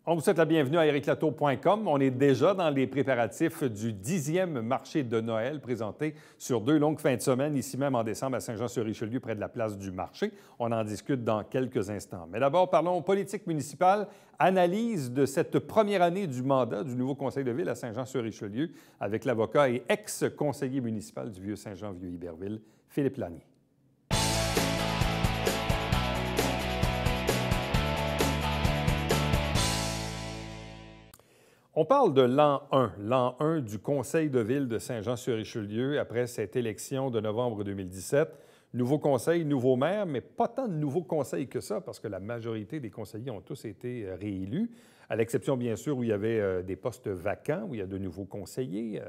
On vous souhaite la bienvenue à ericlatour.com. On est déjà dans les préparatifs du 10e marché de Noël présenté sur 2 longues fins de semaine, ici même en décembre à Saint-Jean-sur-Richelieu, près de la place du marché. On en discute dans quelques instants. Mais d'abord, parlons politique municipale, analyse de cette première année du mandat du nouveau conseil de ville à Saint-Jean-sur-Richelieu avec l'avocat et ex-conseiller municipal du Vieux-Saint-Jean-Vieux-Iberville, Philippe Lanier. On parle de l'an 1 du conseil de ville de Saint-Jean-sur-Richelieu après cette élection de novembre 2017. Nouveau conseil, nouveau maire, mais pas tant de nouveaux conseils que ça, parce que la majorité des conseillers ont tous été réélus, à l'exception, bien sûr, où il y avait des postes vacants, où il y a de nouveaux conseillers,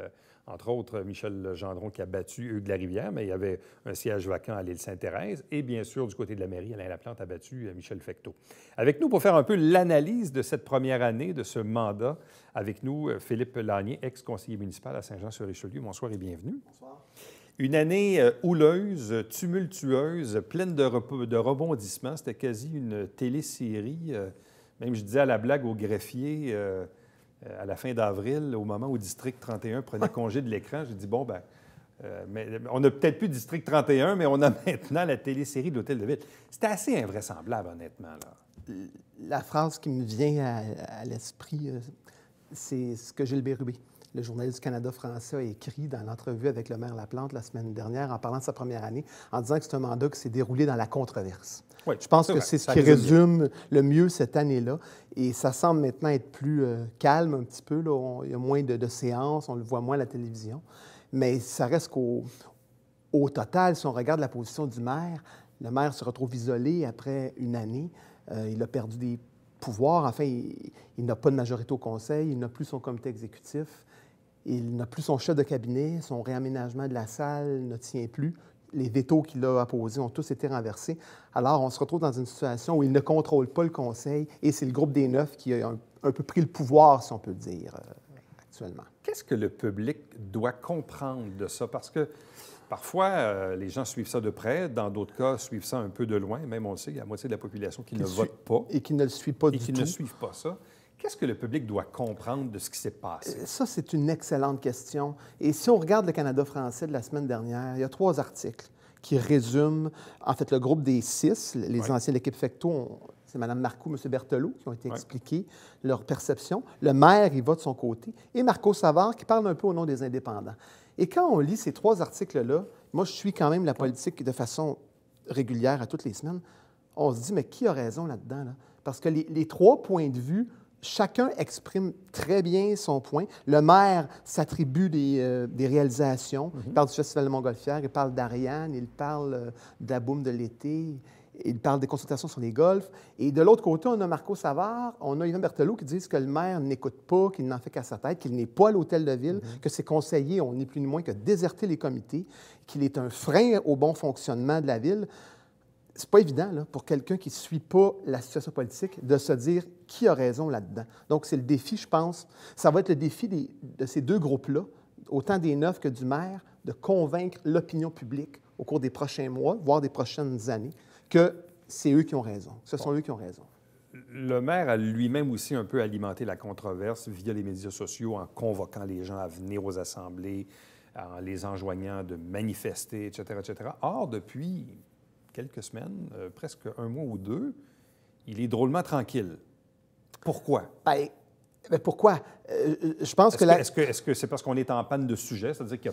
entre autres Michel Gendron qui a battu Hugues Larivière, mais il y avait un siège vacant à l'île Sainte-Thérèse, et bien sûr, du côté de la mairie, Alain Laplante a battu Michel Fecteau. Avec nous, pour faire un peu l'analyse de cette première année, de ce mandat, avec nous, Philippe Lanier, ex-conseiller municipal à Saint-Jean-sur-Richelieu. Bonsoir et bienvenue. Bonsoir. Une année houleuse, tumultueuse, pleine de rebondissements. C'était quasi une télésérie. Même, je disais à la blague au greffier, à la fin d'avril, au moment où District 31 prenait congé de l'écran, j'ai dit, bon, ben, mais on n'a peut-être plus District 31, mais on a maintenant la télésérie de l'Hôtel de Ville. C'était assez invraisemblable, honnêtement, là. La phrase qui me vient à l'esprit, c'est ce que Gilles Bérubé, le journaliste du Canada français, a écrit dans l'entrevue avec le maire Laplante la semaine dernière en parlant de sa première année, en disant que c'est un mandat qui s'est déroulé dans la controverse. Oui, je pense que c'est ce qui résume le mieux cette année-là. Et ça semble maintenant être plus calme un petit peu. Là. Il y a moins de séances, on le voit moins à la télévision. Mais ça reste qu'au total, si on regarde la position du maire, le maire se retrouve isolé après une année. Il a perdu des pouvoir. Enfin, il n'a pas de majorité au conseil, il n'a plus son comité exécutif, il n'a plus son chef de cabinet, son réaménagement de la salle ne tient plus. Les vétos qu'il a apposés ont tous été renversés. Alors, on se retrouve dans une situation où il ne contrôle pas le conseil et c'est le groupe des 9 qui a un peu pris le pouvoir, si on peut le dire, actuellement. Qu'est-ce que le public doit comprendre de ça? Parce que parfois, les gens suivent ça de près. Dans d'autres cas, suivent ça un peu de loin. Même, on le sait, il y a la moitié de la population qui ne vote pas. Et qui ne le suit pas du tout. Et qui ne suivent pas ça. Qu'est-ce que le public doit comprendre de ce qui s'est passé? Ça, c'est une excellente question. Et si on regarde le Canada français de la semaine dernière, il y a 3 articles qui résument, en fait, le groupe des 6, les anciens de l'équipe Fecteau, c'est Mme Marcoux, M. Berthelot, qui ont été expliqués leur perception. Le maire, il va de son côté. Et Marco Savard, qui parle un peu au nom des indépendants. Et quand on lit ces 3 articles-là, moi, je suis quand même la politique de façon régulière à toutes les semaines, on se dit, mais qui a raison là-dedans? Là? Parce que les 3 points de vue, chacun exprime très bien son point. Le maire s'attribue des réalisations. Il parle du Festival de Montgolfière, il parle d'Ariane, il parle de la boum de l'été, il parle des consultations sur les golfs. Et de l'autre côté, on a Marco Savard, on a Yvan Berthelot qui disent que le maire n'écoute pas, qu'il n'en fait qu'à sa tête, qu'il n'est pas à l'hôtel de ville, que ses conseillers ont ni plus ni moins que déserté les comités, qu'il est un frein au bon fonctionnement de la ville. C'est pas évident là, pour quelqu'un qui ne suit pas la situation politique de se dire qui a raison là-dedans. Donc, c'est le défi, je pense. Ça va être le défi de ces 2 groupes-là, autant des 9 que du maire, de convaincre l'opinion publique au cours des prochains mois, voire des prochaines années, que c'est eux qui ont raison. Ce sont eux qui ont raison. Le maire a lui-même aussi un peu alimenté la controverse via les médias sociaux en convoquant les gens à venir aux assemblées, en les enjoignant de manifester, etc., etc. Or, depuis quelques semaines, presque un mois ou 2, il est drôlement tranquille. Pourquoi? Bien, pourquoi? Je pense Est-ce que c'est parce qu'on est en panne de sujet, c'est-à-dire qu'il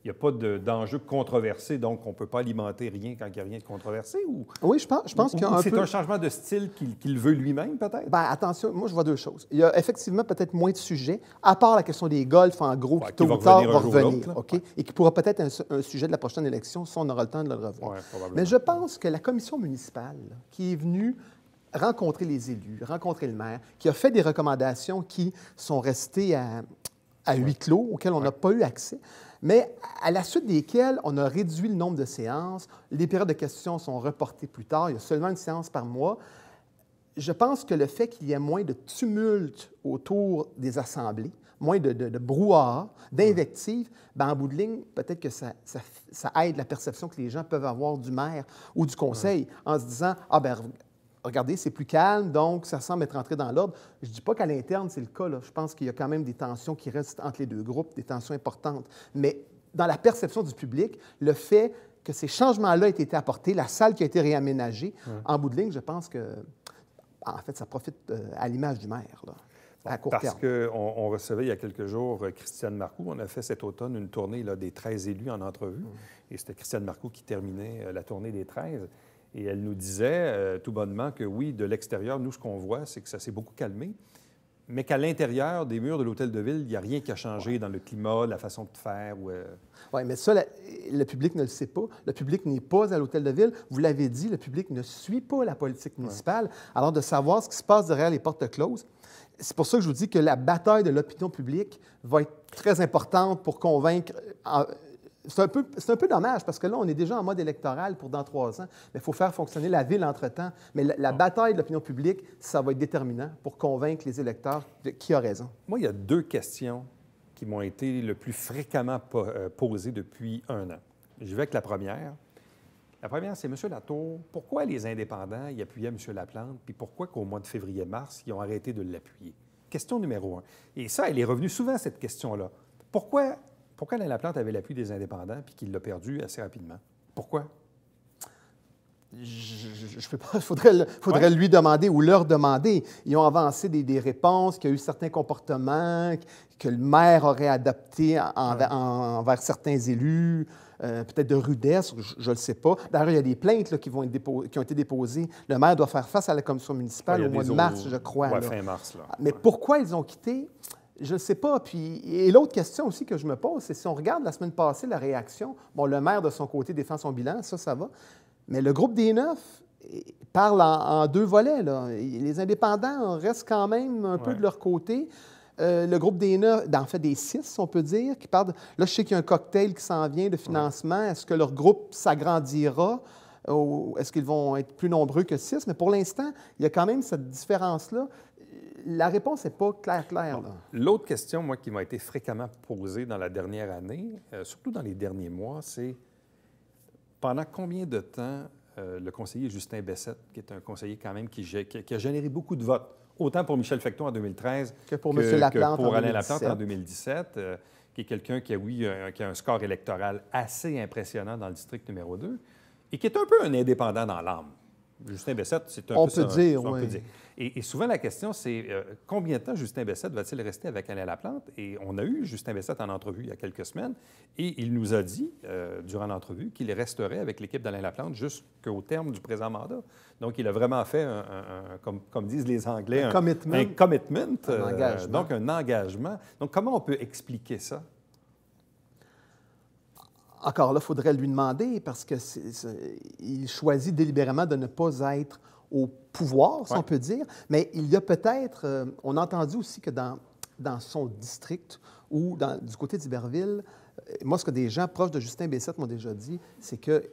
n'y a pas d'enjeu controversé, donc on ne peut pas alimenter rien quand il n'y a rien de controversé? Ou, oui, je pense qu'il y a un peu... C'est un changement de style qu'il veut lui-même, peut-être? Bien, attention, moi, je vois 2 choses. Il y a effectivement peut-être moins de sujets, à part la question des golfs, en gros, qui tôt ou tard va revenir, OK? Et qui pourra peut-être être un sujet de la prochaine élection, si on aura le temps de le revoir. Mais je pense que la commission municipale, là, qui est venue rencontrer les élus, rencontrer le maire, qui a fait des recommandations qui sont restées à huis clos, auxquelles on n'a pas eu accès, mais à la suite desquelles on a réduit le nombre de séances, les périodes de questions sont reportées plus tard, il y a seulement une séance par mois. Je pense que le fait qu'il y ait moins de tumulte autour des assemblées, moins de brouhaha, d'invectives, bien, en bout de ligne, peut-être que ça aide la perception que les gens peuvent avoir du maire ou du conseil en se disant « Ah, bien, regardez, c'est plus calme, donc ça semble être entré dans l'ordre. Je ne dis pas qu'à l'interne, c'est le cas, là. Je pense qu'il y a quand même des tensions qui restent entre les deux groupes, des tensions importantes. Mais dans la perception du public, le fait que ces changements-là aient été apportés, la salle qui a été réaménagée, en bout de ligne, je pense que, en fait, ça profite à l'image du maire, là, à court terme. Parce qu'on recevait il y a quelques jours Christiane Marcoux. On a fait cet automne une tournée là, des 13 élus en entrevue. Et c'était Christiane Marcoux qui terminait la tournée des 13. Et elle nous disait tout bonnement que oui, de l'extérieur, nous, ce qu'on voit, c'est que ça s'est beaucoup calmé, mais qu'à l'intérieur des murs de l'Hôtel de Ville, il n'y a rien qui a changé dans le climat, la façon de faire. Oui, mais ça, le public ne le sait pas. Le public n'est pas à l'Hôtel de Ville. Vous l'avez dit, le public ne suit pas la politique municipale. Alors, de savoir ce qui se passe derrière les portes closes, c'est pour ça que je vous dis que la bataille de l'opinion publique va être très importante pour convaincre. C'est un peu dommage parce que là, on est déjà en mode électoral pour dans 3 ans, mais il faut faire fonctionner la ville entre-temps. Mais la bataille de l'opinion publique, ça va être déterminant pour convaincre les électeurs de qui a raison. Moi, il y a 2 questions qui m'ont été le plus fréquemment posées depuis 1 an. J'y vais avec la première. La première, c'est M. Latour, pourquoi les indépendants y appuyaient M. Laplante, puis pourquoi qu'au mois de février-mars, ils ont arrêté de l'appuyer? Question numéro 1. Et ça, elle est revenue souvent, cette question-là. Pourquoi Alain Laplante avait l'appui des indépendants puis qu'il l'a perdu assez rapidement? Pourquoi? Je ne sais pas. Il faudrait lui demander ou leur demander. Ils ont avancé des réponses, qu'il y a eu certains comportements que le maire aurait adoptés envers certains élus, peut-être de rudesse, je ne le sais pas. D'ailleurs, il y a des plaintes là, qui ont été déposées. Le maire doit faire face à la commission municipale au mois de mars, je crois. Oui, fin mars. Là. Mais pourquoi ils ont quitté? Je ne sais pas. Puis, et l'autre question aussi que je me pose, c'est si on regarde la semaine passée la réaction, bon, le maire de son côté défend son bilan, ça va, mais le groupe des 9 parle en 2 volets. Là. Les indépendants restent quand même un peu de leur côté. Le groupe des 9, en fait des 6, on peut dire, qui parle de... Là, je sais qu'il y a un cocktail qui s'en vient de financement. Est-ce que leur groupe s'agrandira? Ou est-ce qu'ils vont être plus nombreux que 6? Mais pour l'instant, il y a quand même cette différence-là. La réponse n'est pas claire. L'autre question, moi, qui m'a été fréquemment posée dans la dernière année, surtout dans les derniers mois, c'est pendant combien de temps le conseiller Justin Bessette, qui est un conseiller quand même qui a généré beaucoup de votes, autant pour Michel Fecteau en 2013 que pour M. Laplante que pour Alain 2017. Laplante en 2017, qui est quelqu'un qui a un score électoral assez impressionnant dans le district numéro 2 et qui est un peu un indépendant dans l'âme. Justin Bessette, c'est un peu ça. On peut dire. Et souvent, la question, c'est combien de temps Justin Bessette va-t-il rester avec Alain Laplante? Et on a eu Justin Bessette en entrevue il y a quelques semaines et il nous a dit, durant l'entrevue, qu'il resterait avec l'équipe d'Alain Laplante jusqu'au terme du présent mandat. Donc, il a vraiment fait, comme disent les Anglais, un commitment. Un engagement. Donc, un engagement. Donc, comment on peut expliquer ça? Encore là, il faudrait lui demander parce qu'il choisit délibérément de ne pas être au pouvoir, si on peut dire. Mais il y a peut-être... on a entendu aussi que dans son district ou du côté d'Iberville, moi, ce que des gens proches de Justin Bessette m'ont déjà dit, c'est qu'il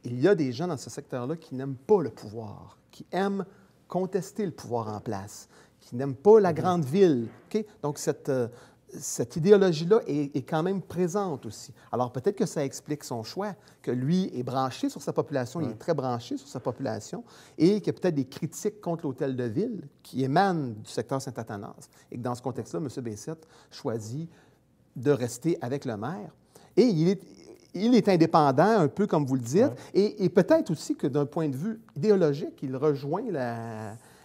y a des gens dans ce secteur-là qui n'aiment pas le pouvoir, qui aiment contester le pouvoir en place, qui n'aiment pas la grande ville. Okay? Donc, cette idéologie-là est quand même présente aussi. Alors, peut-être que ça explique son choix, que lui est branché sur sa population, il est très branché sur sa population, et qu'il y a peut-être des critiques contre l'Hôtel de Ville qui émanent du secteur Saint-Athanas. Et que dans ce contexte-là, M. Bessette choisit de rester avec le maire. Et il est indépendant, un peu comme vous le dites, et peut-être aussi que d'un point de vue idéologique, il rejoint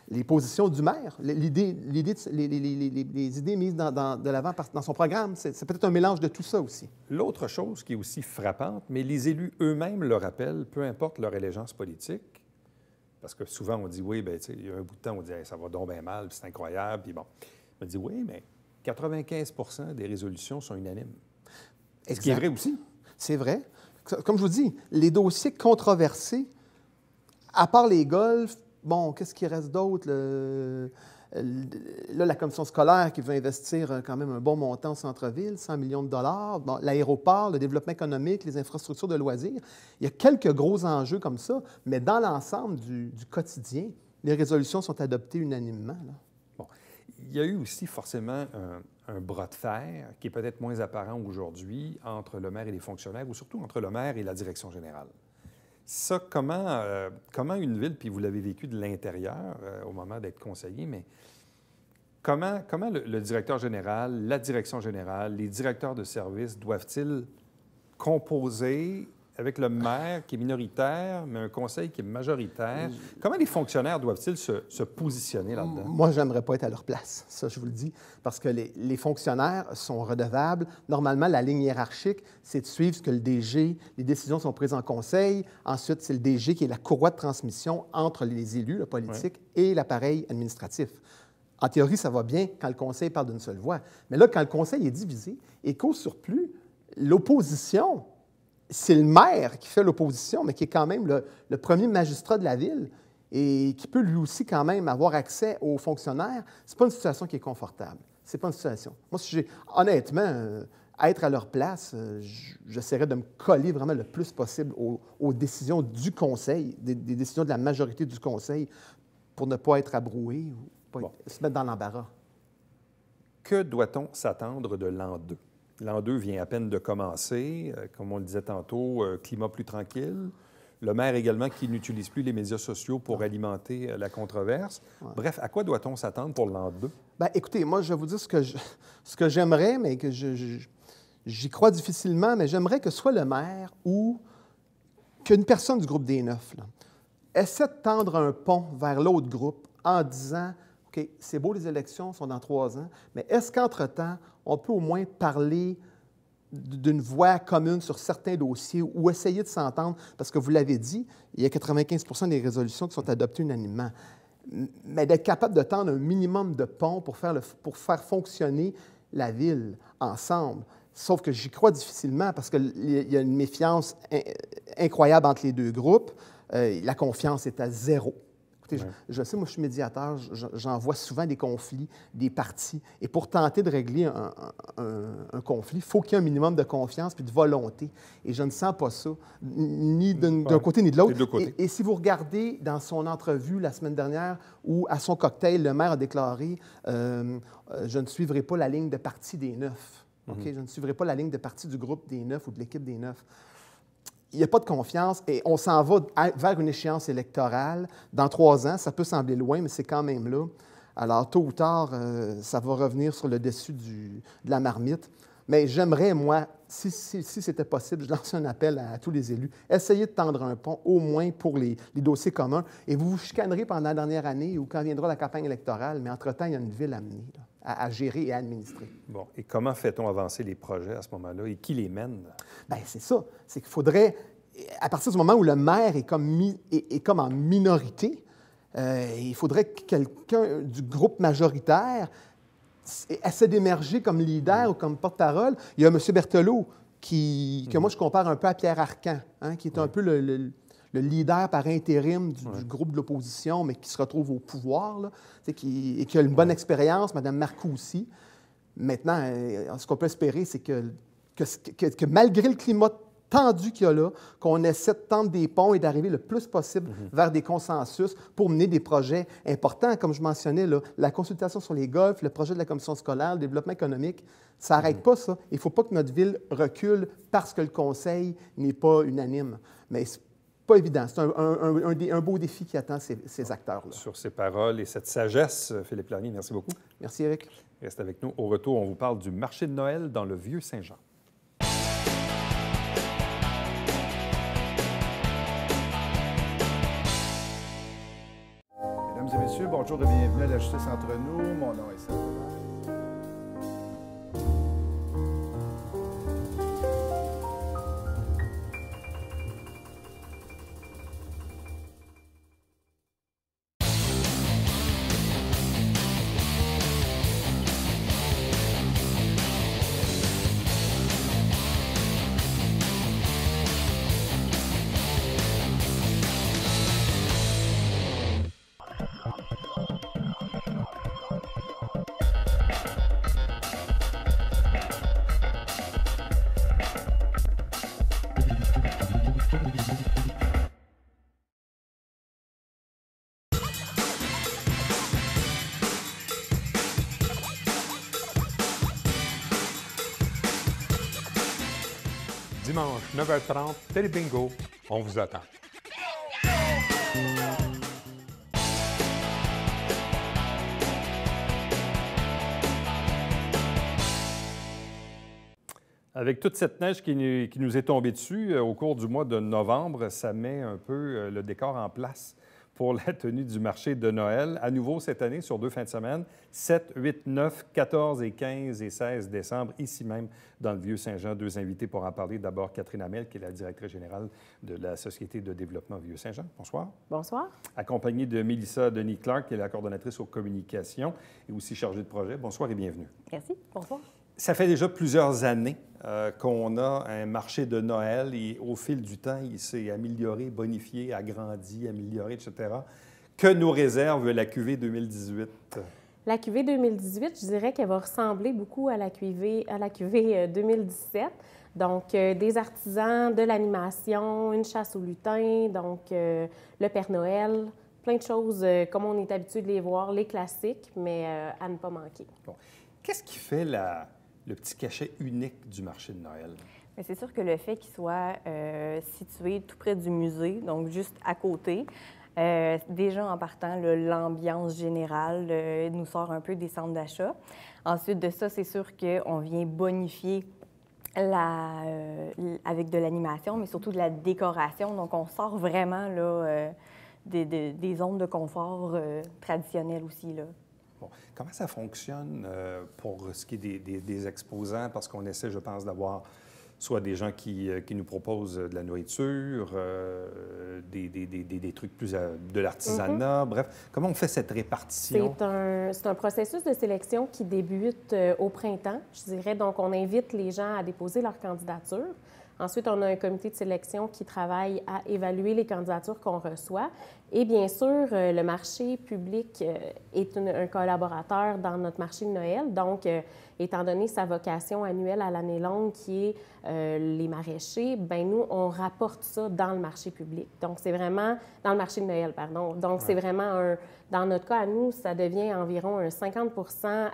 les positions du maire, les idées mises de l'avant dans son programme. C'est peut-être un mélange de tout ça aussi. L'autre chose qui est aussi frappante, mais les élus eux-mêmes le rappellent, peu importe leur allégeance politique, parce que souvent on dit, oui, bien, tu sais, il y a un bout de temps, on dit, hey, ça va donc bien mal, puis c'est incroyable, puis bon. On dit, oui, mais 95 des résolutions sont unanimes. Ce qui est vrai aussi. C'est vrai. Comme je vous dis, les dossiers controversés, à part les golfs, bon, qu'est-ce qui reste d'autre? Là, la commission scolaire qui veut investir quand même un bon montant au centre-ville, 100 millions de dollars. Bon, l'aéroport, le développement économique, les infrastructures de loisirs. Il y a quelques gros enjeux comme ça, mais dans l'ensemble du quotidien, les résolutions sont adoptées unanimement. Là. Bon. Il y a eu aussi forcément un bras de fer qui est peut-être moins apparent aujourd'hui entre le maire et les fonctionnaires, ou surtout entre le maire et la direction générale. Ça, comment une ville, puis vous l'avez vécu de l'intérieur au moment d'être conseiller, mais comment le directeur général, la direction générale, les directeurs de services doivent-ils composer avec le maire qui est minoritaire, mais un conseil qui est majoritaire? Comment les fonctionnaires doivent-ils se positionner là-dedans? Moi, je n'aimerais pas être à leur place, ça, je vous le dis, parce que les fonctionnaires sont redevables. Normalement, la ligne hiérarchique, c'est de suivre ce que le DG, les décisions sont prises en conseil. Ensuite, c'est le DG qui est la courroie de transmission entre les élus, le politique, et l'appareil administratif. En théorie, ça va bien quand le conseil parle d'une seule voix. Mais là, quand le conseil est divisé et qu'au surplus, l'opposition, c'est le maire qui fait l'opposition, mais qui est quand même le premier magistrat de la ville et qui peut lui aussi quand même avoir accès aux fonctionnaires, c'est pas une situation qui est confortable. C'est pas une situation. Moi, honnêtement, être à leur place, j'essaierais de me coller vraiment le plus possible aux décisions du conseil, des décisions de la majorité du conseil, pour ne pas être abroué ou pas se mettre dans l'embarras. Que doit-on s'attendre de l'an 2? L'an 2 vient à peine de commencer. Comme on le disait tantôt, climat plus tranquille. Le maire également qui n'utilise plus les médias sociaux pour alimenter la controverse. Ouais. Bref, à quoi doit-on s'attendre pour l'an 2? Bien, écoutez, moi, je vais vous dire ce que j'aimerais, mais que j'y crois difficilement, mais j'aimerais que soit le maire ou qu'une personne du groupe des 9 essaie de tendre un pont vers l'autre groupe en disant « OK, c'est beau, les élections sont dans 3 ans, mais est-ce qu'entre-temps, on peut au moins parler d'une voix commune sur certains dossiers ou essayer de s'entendre? » Parce que vous l'avez dit, il y a 95 des résolutions qui sont adoptées unanimement. Mais d'être capable de tendre un minimum de pont pour faire fonctionner la ville ensemble. Sauf que j'y crois difficilement parce qu'il y a une méfiance incroyable entre les deux groupes. La confiance est à 0. Écoutez, je sais, moi, je suis médiateur, j'en vois souvent des conflits, des partis. Et pour tenter de régler un conflit, il faut qu'il y ait un minimum de confiance puis de volonté. Et je ne sens pas ça, ni d'un côté ni de l'autre. Et si vous regardez dans son entrevue la semaine dernière, où à son cocktail, le maire a déclaré je ne suivrai pas la ligne de parti des 9. Okay? Je ne suivrai pas la ligne de parti du groupe des 9 ou de l'équipe des 9. Il n'y a pas de confiance et on s'en va vers une échéance électorale. Dans 3 ans, ça peut sembler loin, mais c'est quand même là. Alors, tôt ou tard, ça va revenir sur le dessus de la marmite. Mais j'aimerais, moi, si c'était possible, je lance un appel à tous les élus. Essayez de tendre un pont, au moins pour les dossiers communs. Et vous vous chicanerez pendant la dernière année ou quand viendra la campagne électorale, mais entre-temps, il y a une ville à mener, à gérer et à administrer. Bon. Et comment fait-on avancer les projets à ce moment-là et qui les mène? Bien, c'est ça. C'est qu'il faudrait, à partir du moment où le maire est comme en minorité, il faudrait que quelqu'un du groupe majoritaire essaie d'émerger comme leader ou comme porte-parole. Il y a M. Berthelot, que moi, je compare un peu à Pierre Arcan, qui est un peu le leader par intérim du groupe de l'opposition, mais qui se retrouve au pouvoir, là, et qui a une bonne expérience, Mme Marcoux aussi. Maintenant, ce qu'on peut espérer, c'est que malgré le climat tendu qu'il y a là, qu'on essaie de tendre des ponts et d'arriver le plus possible vers des consensus pour mener des projets importants. Comme je mentionnais, là, la consultation sur les golfs, le projet de la commission scolaire, le développement économique, ça n'arrête pas ça. Il ne faut pas que notre ville recule parce que le conseil n'est pas unanime. Mais c'est pas évident. C'est un beau défi qui attend ces acteurs-là. Sur ces paroles et cette sagesse, Philippe Larnier, merci beaucoup. Merci, Éric. Reste avec nous. Au retour, on vous parle du marché de Noël dans le Vieux-Saint-Jean. Mesdames et messieurs, bonjour et bienvenue à la Justice entre nous. Mon nom est Serge. Dimanche, 9h30, Télé Bingo, on vous attend. Avec toute cette neige qui nous est tombée dessus au cours du mois de novembre, ça met un peu le décor en place pour la tenue du marché de Noël. À nouveau cette année, sur 2 fins de semaine, 7, 8, 9, 14 et 15 et 16 décembre, ici même dans le Vieux-Saint-Jean. 2 invités pour en parler. D'abord, Catherine Hamel, qui est la directrice générale de la Société de développement Vieux-Saint-Jean. Bonsoir. Bonsoir. Accompagnée de Mélissa Denis-Clark, qui est la coordonnatrice aux communications et aussi chargée de projet. Bonsoir et bienvenue. Merci. Bonsoir. Ça fait déjà plusieurs années qu'on a un marché de Noël et au fil du temps, il s'est amélioré, bonifié, agrandi, amélioré, etc. Que nous réserve la cuvée 2018? La cuvée 2018, je dirais qu'elle va ressembler beaucoup à la cuvée 2017. Donc, des artisans, de l'animation, une chasse au lutin, donc le Père Noël, plein de choses comme on est habitué de les voir, les classiques, mais à ne pas manquer. Bon. Qu'est-ce qui fait le petit cachet unique du marché de Noël? C'est sûr que le fait qu'il soit situé tout près du musée, donc juste à côté, déjà en partant, l'ambiance générale nous sort un peu des centres d'achat. Ensuite de ça, c'est sûr qu'on vient bonifier avec de l'animation, mais surtout de la décoration. Donc, on sort vraiment là, des zones de confort traditionnelles aussi, là. Bon. Comment ça fonctionne pour ce qui est des exposants? Parce qu'on essaie, je pense, d'avoir soit des gens qui nous proposent de la nourriture, des trucs plus de l'artisanat. Bref, comment on fait cette répartition? C'est un processus de sélection qui débute au printemps, je dirais. Donc, on invite les gens à déposer leur candidature. Ensuite, on a un comité de sélection qui travaille à évaluer les candidatures qu'on reçoit. Et bien sûr, le marché public est un collaborateur dans notre marché de Noël. Donc, étant donné sa vocation annuelle à l'année longue qui est les maraîchers, bien nous, on rapporte ça dans le marché public. Donc, c'est vraiment dans le marché de Noël, pardon. Donc, c'est vraiment dans notre cas, à nous, ça devient environ un 50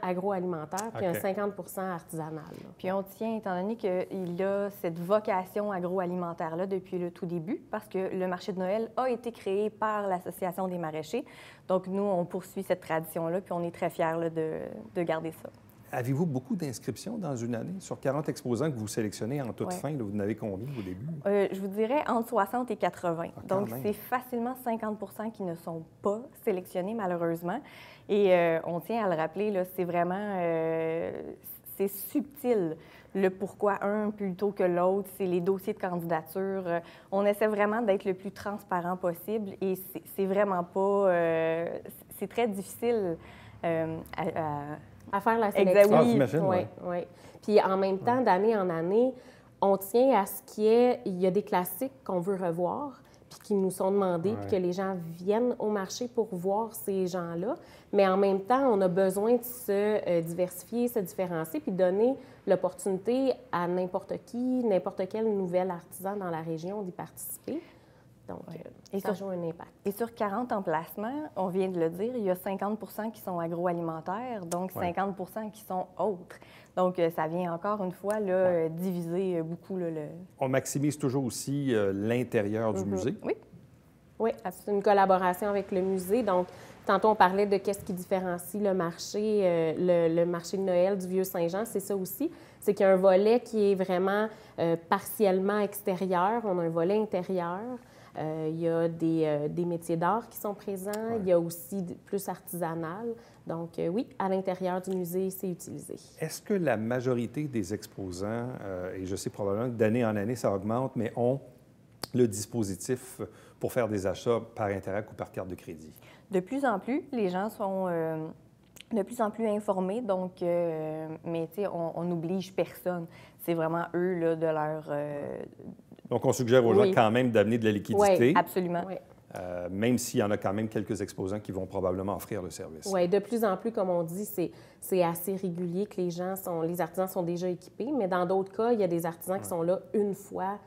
agroalimentaire puis un 50 artisanal. Là. Puis on tient, étant donné qu'il a cette vocation agroalimentaire-là depuis le tout début, parce que le marché de Noël a été créé par l'Association des maraîchers. Donc, nous, on poursuit cette tradition-là, puis on est très fiers là, de garder ça. Avez-vous beaucoup d'inscriptions dans une année? Sur 40 exposants que vous sélectionnez en toute fin, là, vous en avez combien au début? Je vous dirais entre 60 et 80. Donc, c'est facilement 50 qui ne sont pas sélectionnés, malheureusement. Et on tient à le rappeler, là, c'est vraiment... c'est subtil, le pourquoi un plutôt que l'autre. C'est les dossiers de candidature. On essaie vraiment d'être le plus transparent possible et c'est vraiment pas... c'est très difficile à faire la sélection. J'imagine, oui. Puis en même temps, d'année en année, on tient à ce il y a des classiques qu'on veut revoir, puis qui nous sont demandés, puis que les gens viennent au marché pour voir ces gens-là. Mais en même temps, on a besoin de se diversifier, se différencier, puis donner l'opportunité à n'importe qui, n'importe quel nouvel artisan dans la région d'y participer. Donc, ça joue un impact. Et sur 40 emplacements, on vient de le dire, il y a 50 qui sont agroalimentaires, donc 50 qui sont autres. Donc, ça vient encore une fois là, diviser beaucoup. Là, On maximise toujours aussi l'intérieur du musée. Oui. Oui, c'est une collaboration avec le musée. Donc, tantôt, on parlait de qu'est-ce qui différencie le marché, le marché de Noël du Vieux-Saint-Jean. C'est ça aussi. C'est qu'il y a un volet qui est vraiment partiellement extérieur. On a un volet intérieur. Il y a des métiers d'art qui sont présents. Il y a aussi plus artisanal. Donc, oui, à l'intérieur du musée, c'est utilisé. Est-ce que la majorité des exposants, et je sais probablement que d'année en année, ça augmente, mais ont le dispositif pour faire des achats par Interac ou par carte de crédit? De plus en plus, les gens sont de plus en plus informés, donc, mais tu sais, on n'oblige personne. C'est vraiment eux, là, de leur... Donc, on suggère aux gens quand même d'amener de la liquidité. Oui, absolument. Oui. Même s'il y en a quand même quelques exposants qui vont probablement offrir le service. Oui, de plus en plus, comme on dit, c'est assez régulier que les artisans sont déjà équipés, mais dans d'autres cas, il y a des artisans qui sont là une fois,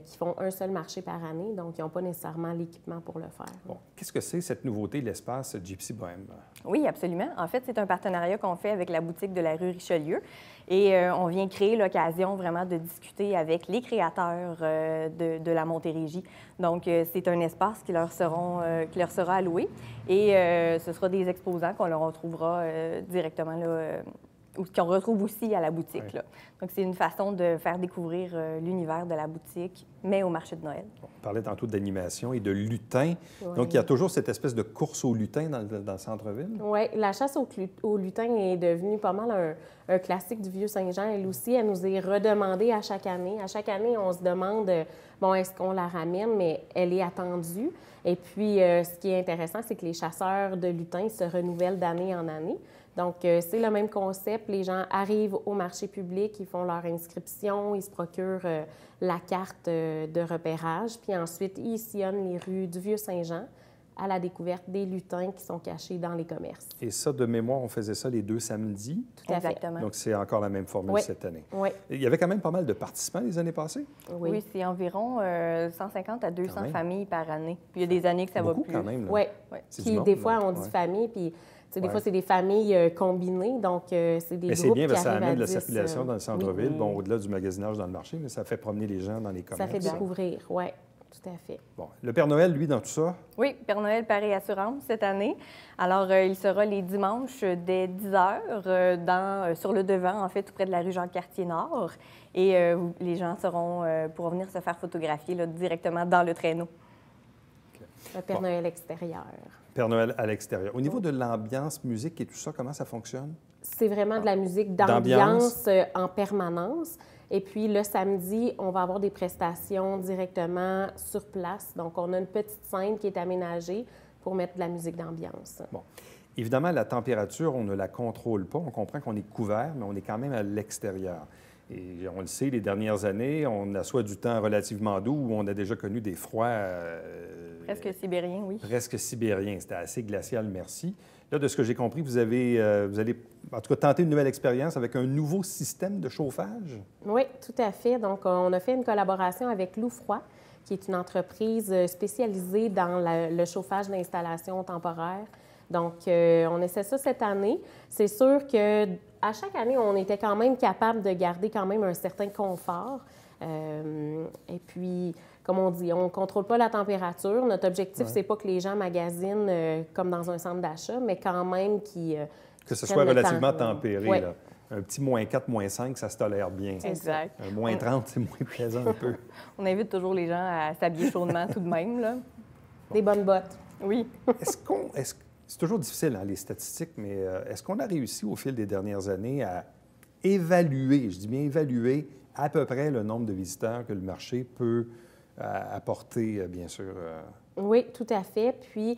qui font un seul marché par année, donc ils n'ont pas nécessairement l'équipement pour le faire. Bon. Qu'est-ce que c'est cette nouveauté, l'espace Gypsy Bohème? Oui, absolument. En fait, c'est un partenariat qu'on fait avec la boutique de la rue Richelieu et on vient créer l'occasion vraiment de discuter avec les créateurs de la Montérégie. Donc, c'est un espace qui leur sera alloué et ce sera des exposants qu'on leur retrouvera directement là, qu'on retrouve aussi à la boutique. Ouais. Là. Donc, c'est une façon de faire découvrir l'univers de la boutique, mais au marché de Noël. On parlait tantôt d'animation et de lutin. Oui. Donc, il y a toujours cette espèce de course au lutin dans le centre-ville. Oui, la chasse au lutin est devenue pas mal un classique du Vieux-Saint-Jean. Elle aussi, elle nous est redemandée à chaque année. À chaque année, on se demande, bon, est-ce qu'on la ramène, mais elle est attendue. Et puis, ce qui est intéressant, c'est que les chasseurs de lutins se renouvellent d'année en année. Donc, c'est le même concept. Les gens arrivent au marché public, ils font leur inscription, ils se procurent la carte de repérage, puis ensuite, ils sillonnent les rues du Vieux-Saint-Jean à la découverte des lutins qui sont cachés dans les commerces. Et ça, de mémoire, on faisait ça les 2 samedis. Tout à fait. Exactement. Donc, c'est encore la même formule Oui. cette année. Oui, Il y avait quand même pas mal de participants les années passées. oui. Oui, c'est environ 150 à 200 Quand même. familles par année. Puis il y a des années que ça va Beaucoup plus. quand même. là. Oui. Ouais. C'est Puis du monde, des fois, là. on dit Ouais. famille, puis tu sais, des Ouais. fois, c'est des familles combinées, donc c'est des Mais c'est groupes bien qui parce que ça arrivent amène de à la 10, circulation dans le centre-ville. oui. Bon, au-delà du magasinage dans le marché, mais ça fait promener les gens dans les commerces. ça fait découvrir, oui, tout à fait. Bon. Le Père Noël, lui, dans tout ça, Oui, Père Noël Paris Assurance cette année. Alors, il sera les dimanches dès 10 h sur le devant, en fait, tout près de la rue Jean-Cartier-Nord. Et les gens pourront venir se faire photographier là, directement dans le traîneau. Le Père Bon. Noël extérieur. Père Noël à l'extérieur. Au niveau de l'ambiance, musique et tout ça, comment ça fonctionne? C'est vraiment de la musique D'ambiance. d'ambiance en permanence. Et puis, le samedi, on va avoir des prestations directement sur place. Donc, on a une petite scène qui est aménagée pour mettre de la musique d'ambiance. Bon. Évidemment, la température, on ne la contrôle pas. On comprend qu'on est couvert, mais on est quand même à l'extérieur. Et on le sait, les dernières années, on a soit du temps relativement doux ou on a déjà connu des froids Presque sibérien, oui. presque sibériens. C'était assez glacial, merci. Là, de ce que j'ai compris, vous allez en tout cas tenter une nouvelle expérience avec un nouveau système de chauffage. Oui, tout à fait. Donc, on a fait une collaboration avec Loufroy, qui est une entreprise spécialisée dans le chauffage d'installations temporaires. Donc, on essaie ça cette année. C'est sûr que à chaque année, on était quand même capable de garder quand même un certain confort. Et puis, comme on dit, on ne contrôle pas la température. Notre objectif, c'est pas que les gens magasinent comme dans un centre d'achat, mais quand même Que ce prennent soit le relativement temps. tempéré. Ouais. Là. Un petit -4, -5, ça se tolère bien. Exact. Un -30, c'est moins plaisant un peu. On invite toujours les gens à s'habiller chaudement tout de même. Là. Des bonnes bottes. Oui. C'est toujours difficile, hein, les statistiques, mais est-ce qu'on a réussi au fil des dernières années à évaluer, je dis bien évaluer, à peu près le nombre de visiteurs que le marché peut apporter, bien sûr? Oui, tout à fait. Puis,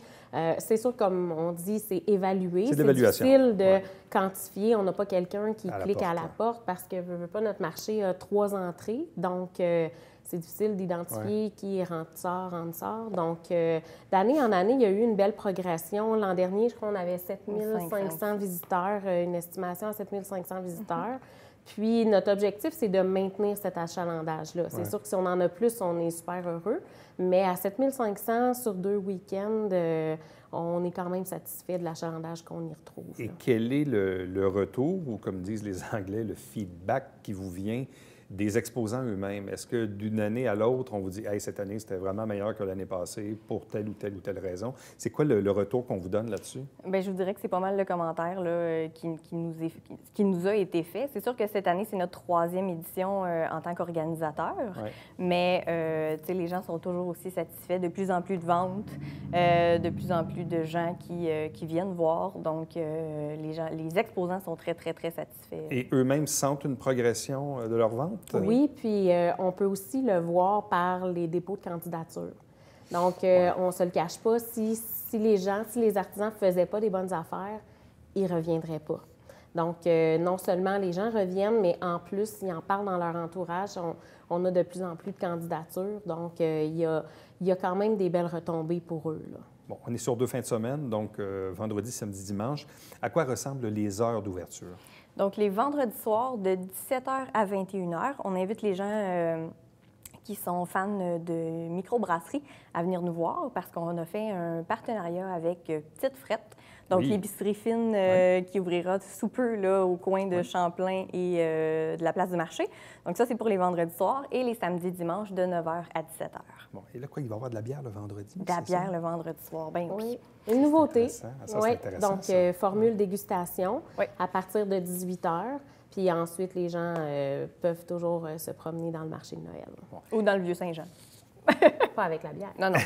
c'est sûr, comme on dit, c'est évalué. C'est de C'est l'évaluation. difficile de Ouais. quantifier. On n'a pas quelqu'un qui À la clique à porte, la ouais. porte parce que, veut pas, notre marché a 3 entrées. Donc, c'est difficile d'identifier qui rentre, sort. Donc, d'année en année, il y a eu une belle progression. L'an dernier, je crois qu'on avait 7500 visiteurs, une estimation à 7500 visiteurs. Puis, notre objectif, c'est de maintenir cet achalandage-là. C'est Ouais. sûr que si on en a plus, on est super heureux. Mais à 7500 sur 2 week-ends, on est quand même satisfait de l'achalandage qu'on y retrouve. Et là. quel est le retour, ou comme disent les Anglais, le feedback qui vous vient des exposants eux-mêmes? Est-ce que d'une année à l'autre, on vous dit « Hey, cette année, c'était vraiment meilleur que l'année passée pour telle ou telle raison ». C'est quoi le retour qu'on vous donne là-dessus? Bien, je vous dirais que c'est pas mal le commentaire là, qui nous a été fait. C'est sûr que cette année, c'est notre 3e édition en tant qu'organisateur. Ouais. Mais tu sais, les gens sont toujours aussi satisfaits. De plus en plus de ventes, de plus en plus de gens qui viennent voir. Donc, les exposants sont très, très, très satisfaits. Et eux-mêmes sentent une progression de leur vente? Oui, puis on peut aussi le voir par les dépôts de candidature. Donc, on ne se le cache pas, si les artisans ne faisaient pas des bonnes affaires, ils ne reviendraient pas. Donc, non seulement les gens reviennent, mais en plus, ils en parlent dans leur entourage. On a de plus en plus de candidatures. Donc, il y a quand même des belles retombées pour eux, là. Bon, on est sur 2 fins de semaine, donc vendredi, samedi, dimanche. À quoi ressemblent les heures d'ouverture? Donc, les vendredis soirs, de 17h à 21h, on invite les gens qui sont fans de microbrasserie à venir nous voir parce qu'on a fait un partenariat avec Petite Frette, donc l'épicerie fine qui ouvrira sous peu là, au coin de Champlain et de la place du marché. Donc ça, c'est pour les vendredis soirs et les samedis dimanches de 9h à 17h. Bon, et là, quoi, il va y avoir de la bière le vendredi? De la bière le vendredi soir, bien oui. Une nouveauté. Ça, c'est intéressant. Donc, formule dégustation à partir de 18h. Puis ensuite, les gens peuvent toujours se promener dans le marché de Noël. Ou dans le Vieux-Saint-Jean. Pas avec la bière. Non, non.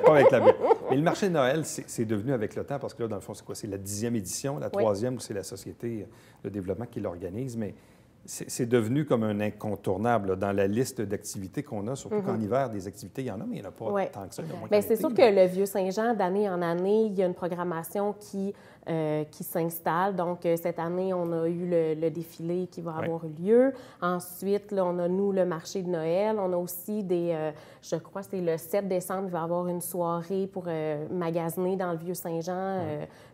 Pas avec la bière. Mais le marché de Noël, c'est devenu avec le temps, parce que là, dans le fond, c'est quoi? C'est la 10e édition, la 3e, où c'est la Société de développement qui l'organise. Mais c'est devenu comme un incontournable là, dans la liste d'activités qu'on a, surtout qu'en hiver, des activités, il y en a, mais il n'y en a pas tant que ça. Bien, c'est sûr que le Vieux-Saint-Jean, d'année en année, il y a une programmation qui s'installe. Donc, cette année, on a eu le défilé qui va avoir eu lieu. Ensuite, là, on a, nous, le marché de Noël. On a aussi je crois que c'est le 7 décembre, il va y avoir une soirée pour magasiner dans le Vieux-Saint-Jean,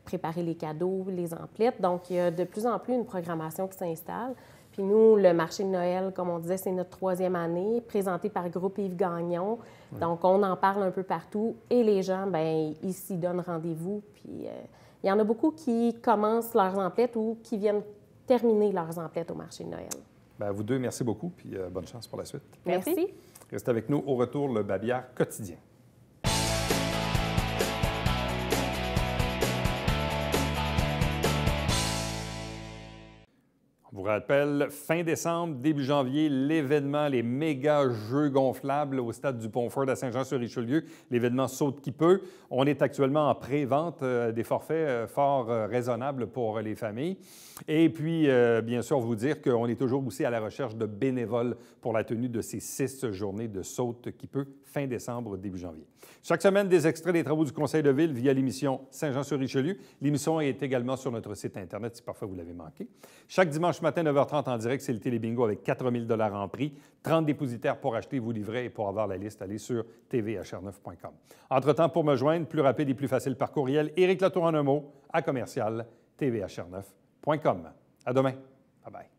préparer les cadeaux, les emplettes. Donc, il y a de plus en plus une programmation qui s'installe. Puis nous, le marché de Noël, comme on disait, c'est notre 3e année, présenté par Groupe Yves Gagnon. Donc, on en parle un peu partout et les gens, bien, ils s'y donnent rendez-vous. Puis, il y en a beaucoup qui commencent leurs emplettes ou qui viennent terminer leurs emplettes au marché de Noël. Bien, vous deux, merci beaucoup, puis bonne chance pour la suite. Merci. Restez avec nous. Au retour, le Babière quotidien. Je vous rappelle, fin décembre, début janvier, l'événement, les méga jeux gonflables au stade du Pont-Ford à Saint-Jean-sur-Richelieu, l'événement Saute qui peut. On est actuellement en pré-vente des forfaits fort raisonnables pour les familles. Et puis, bien sûr, vous dire qu'on est toujours aussi à la recherche de bénévoles pour la tenue de ces 6 journées de Saute qui peut, fin décembre, début janvier. Chaque semaine, des extraits des travaux du Conseil de ville via l'émission Saint-Jean-sur-Richelieu. L'émission est également sur notre site Internet si parfois vous l'avez manqué. Chaque dimanche matin, 9h30 en direct, c'est le Télébingo avec 4 000 $ en prix. 30 dépositaires pour acheter vos livrets et pour avoir la liste, allez sur tvhr9.com. Entre-temps, pour me joindre, plus rapide et plus facile par courriel, Éric Latour en un mot, à commercial tvhr9.com. À demain. Bye-bye.